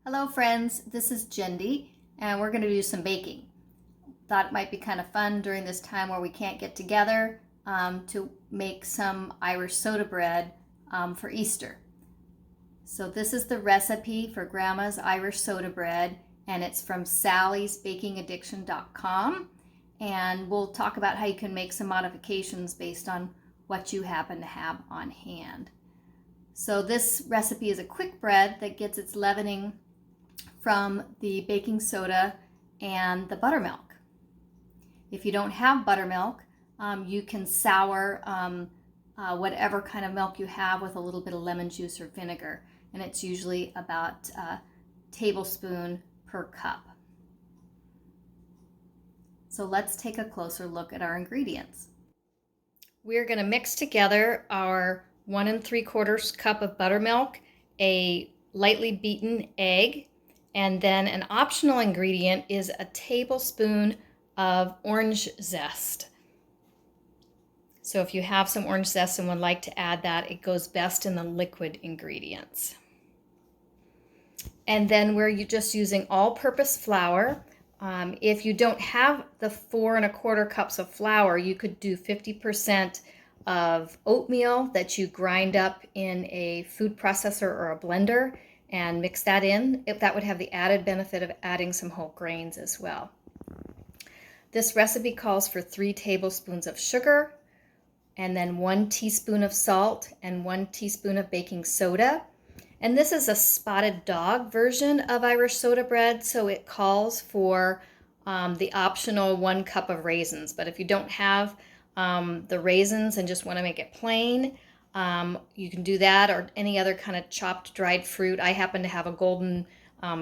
Hello friends, this is Jendy and we're going to do some baking. Thought it might be kind of fun during this time where we can't get together to make some Irish soda bread for Easter. So this is the recipe for Grandma's Irish soda bread and it's from sallysbakingaddiction.com, and we'll talk about how you can make some modifications based on what you happen to have on hand. So this recipe is a quick bread that gets its leavening from the baking soda and the buttermilk. If you don't have buttermilk, you can sour whatever kind of milk you have with a little bit of lemon juice or vinegar, and it's usually about a tablespoon per cup. So let's take a closer look at our ingredients. We're going to mix together our 1 3/4 cup of buttermilk, a lightly beaten egg, and then an optional ingredient is a tablespoon of orange zest. So if you have some orange zest and would like to add that, it goes best in the liquid ingredients. And then we're just using all-purpose flour. If you don't have the 4 1/4 cups of flour, you could do 50% of oatmeal that you grind up in a food processor or a blender and mix that in. That would have the added benefit of adding some whole grains as well. This recipe calls for 3 tablespoons of sugar and then 1 teaspoon of salt and 1 teaspoon of baking soda. And this is a spotted dog version of Irish soda bread, so it calls for the optional 1 cup of raisins. But if you don't have the raisins and just want to make it plain, you can do that, or any other kind of chopped dried fruit. I happen to have a golden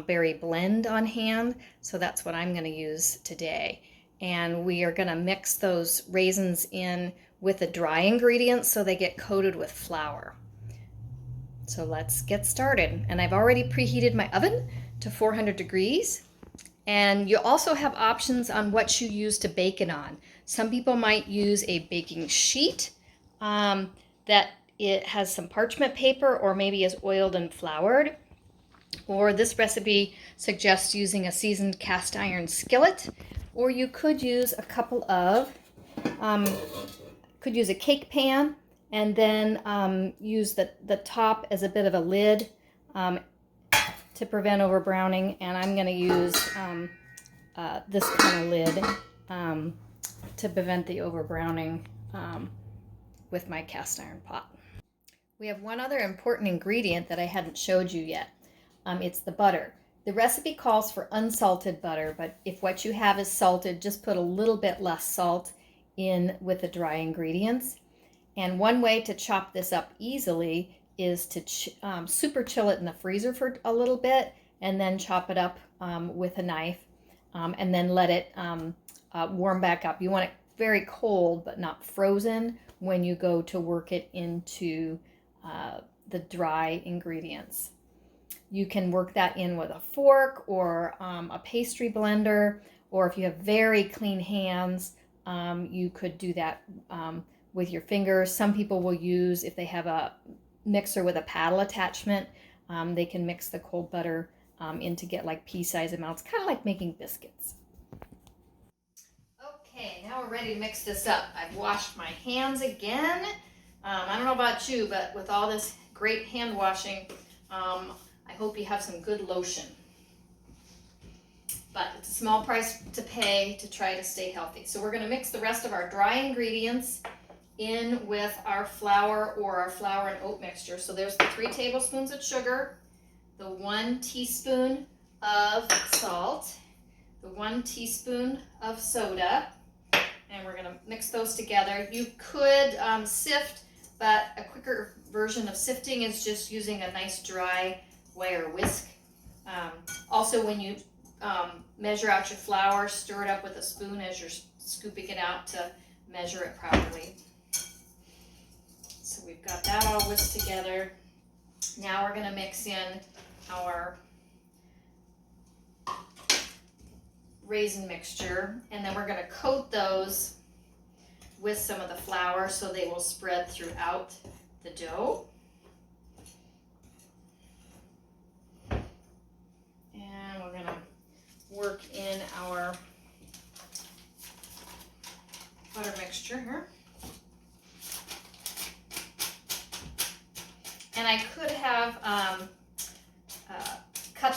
berry blend on hand, so that's what I'm going to use today. And we are going to mix those raisins in with the dry ingredients so they get coated with flour. So let's get started. And I've already preheated my oven to 400 degrees. And you also have options on what you use to bake it on. Some people might use a baking sheet that it has some parchment paper or maybe is oiled and floured. Or this recipe suggests using a seasoned cast iron skillet. Or you could use a couple of, could use a cake pan and then use the top as a bit of a lid to prevent over browning. And I'm going to use this kind of lid to prevent the over browning with my cast iron pot. We have one other important ingredient that I hadn't showed you yet. It's the butter. The recipe calls for unsalted butter, but if what you have is salted, just put a little bit less salt in with the dry ingredients. And one way to chop this up easily is to super chill it in the freezer for a little bit and then chop it up with a knife and then let it warm back up. You want it very cold but not frozen when you go to work it into the dry ingredients. You can work that in with a fork or a pastry blender, or if you have very clean hands, you could do that with your fingers. Some people will use, if they have a mixer with a paddle attachment, they can mix the cold butter in to get like pea-sized amounts, kind of like making biscuits. Okay, now we're ready to mix this up. I've washed my hands again. I don't know about you, but with all this great hand washing, I hope you have some good lotion. But it's a small price to pay to try to stay healthy. So we're going to mix the rest of our dry ingredients in with our flour or our flour and oat mixture. So there's the 3 tablespoons of sugar, the 1 teaspoon of salt, the 1 teaspoon of soda, and we're going to mix those together. You could sift, but a quicker version of sifting is just using a nice dry wire whisk. Also, when you measure out your flour, stir it up with a spoon as you're scooping it out to measure it properly. So we've got that all whisked together. Now we're going to mix in our raisin mixture, and then we're going to coat those with some of the flour so they will spread throughout the dough.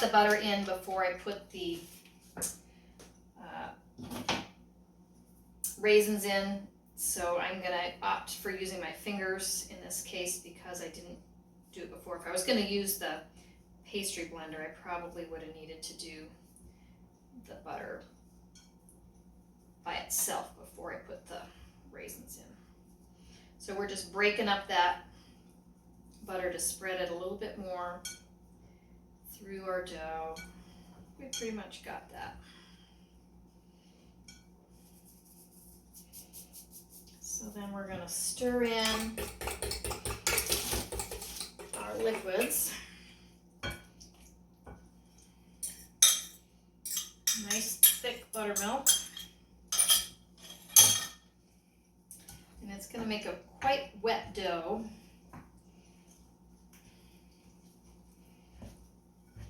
the butter in before I put the raisins in, so I'm gonna opt for using my fingers in this case because I didn't do it before. If I was gonna use the pastry blender, I probably would have needed to do the butter by itself before I put the raisins in. So we're just breaking up that butter to spread it a little bit more through our dough. We pretty much got that. So then we're going to stir in our liquids. Nice thick buttermilk. And it's going to make a quite wet dough.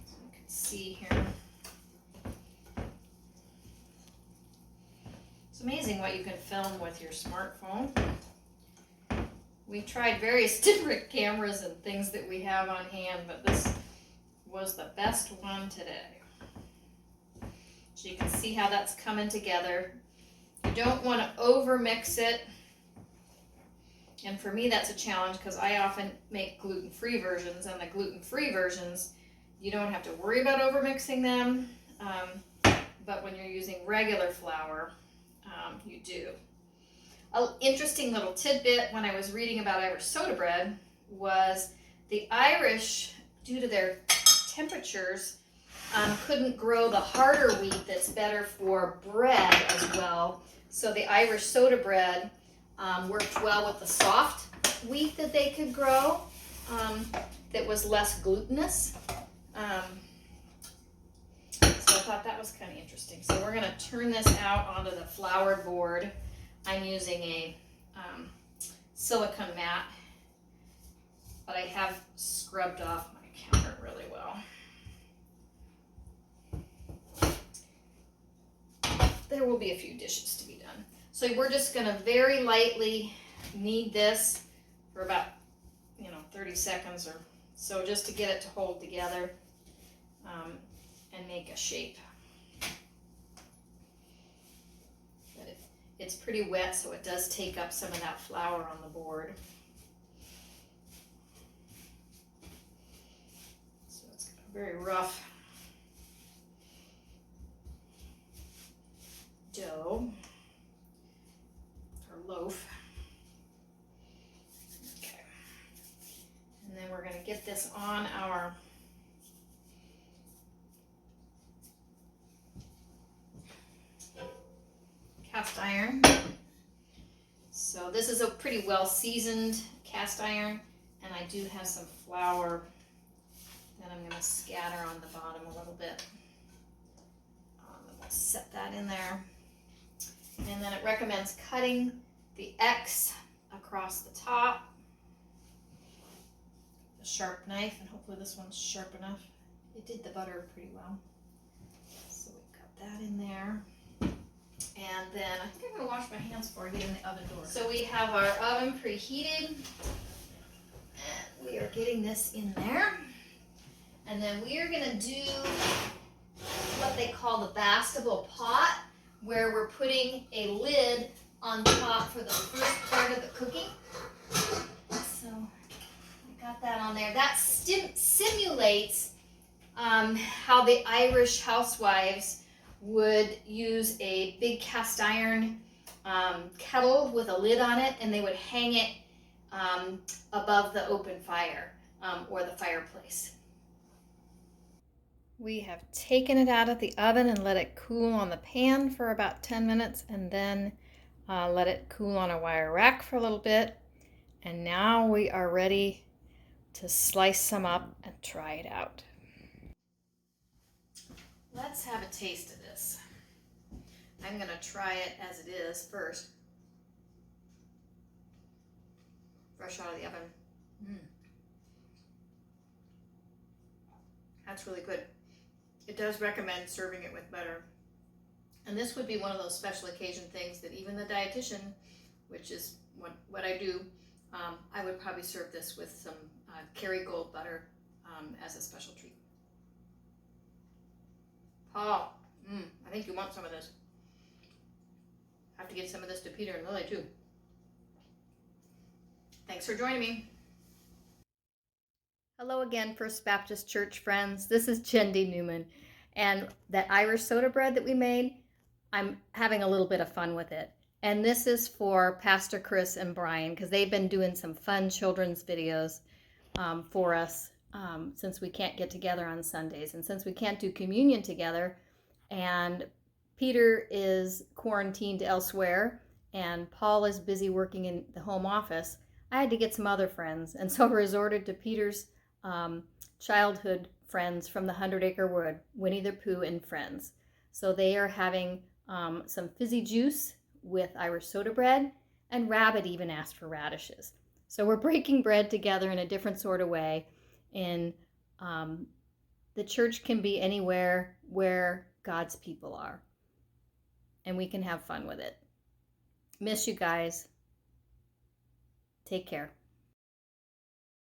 So you can see here. It's amazing what you can film with your smartphone. We tried various different cameras and things that we have on hand, but this was the best one today. So you can see how that's coming together. You don't want to over mix it. And for me, that's a challenge because I often make gluten-free versions, and the gluten-free versions, you don't have to worry about over mixing them. But when you're using regular flour, you do. An interesting little tidbit when I was reading about Irish soda bread was the Irish, due to their temperatures, couldn't grow the harder wheat that's better for bread as well. So the Irish soda bread worked well with the soft wheat that they could grow that was less glutinous. So I thought that was kind of interesting. So we're going to turn this out onto the floured board. I'm using a silicone mat, but I have scrubbed off my counter really well. There will be a few dishes to be done. So we're just going to very lightly knead this for about 30 seconds or so, just to get it to hold together and make a shape. But it's pretty wet, so it does take up some of that flour on the board. So it's got a very rough dough or loaf. Okay. And then we're going to get this on our cast iron. So this is a pretty well seasoned cast iron, and I do have some flour that I'm going to scatter on the bottom a little bit. We'll set that in there. And then it recommends cutting the X across the top with a sharp knife, and hopefully this one's sharp enough. It did the butter pretty well. So we cut that in there. And then I think I'm going to wash my hands before I get in the oven door. So we have our oven preheated, and we are getting this in there. And then we are going to do what they call the bastable pot, where we're putting a lid on top for the first part of the cooking. So I got that on there. That simulates how the Irish housewives would use a big cast iron kettle with a lid on it, and they would hang it above the open fire or the fireplace. We have taken it out of the oven and let it cool on the pan for about 10 minutes, and then let it cool on a wire rack for a little bit. And now we are ready to slice some up and try it out. Let's have a taste of this. I'm going to try it as it is first. Fresh out of the oven. That's really good. It does recommend serving it with butter. And this would be one of those special occasion things that even the dietitian, which is what I do, I would probably serve this with some Kerrygold butter as a special treat. Paul, I think you want some of this. I have to get some of this to Peter and Lily too. Thanks for joining me. Hello again, First Baptist Church friends. This is Jendy Newman. And that Irish soda bread that we made, I'm having a little bit of fun with it. And this is for Pastor Chris and Brian, because they've been doing some fun children's videos for us since we can't get together on Sundays. And since we can't do communion together, and Peter is quarantined elsewhere, and Paul is busy working in the home office, I had to get some other friends. And so I resorted to Peter's childhood friends from the 100 Acre Wood, Winnie the Pooh and friends. So they are having some fizzy juice with Irish soda bread, and Rabbit even asked for radishes. So we're breaking bread together in a different sort of way. And the church can be anywhere where God's people are. And we can have fun with it. Miss you guys. Take care.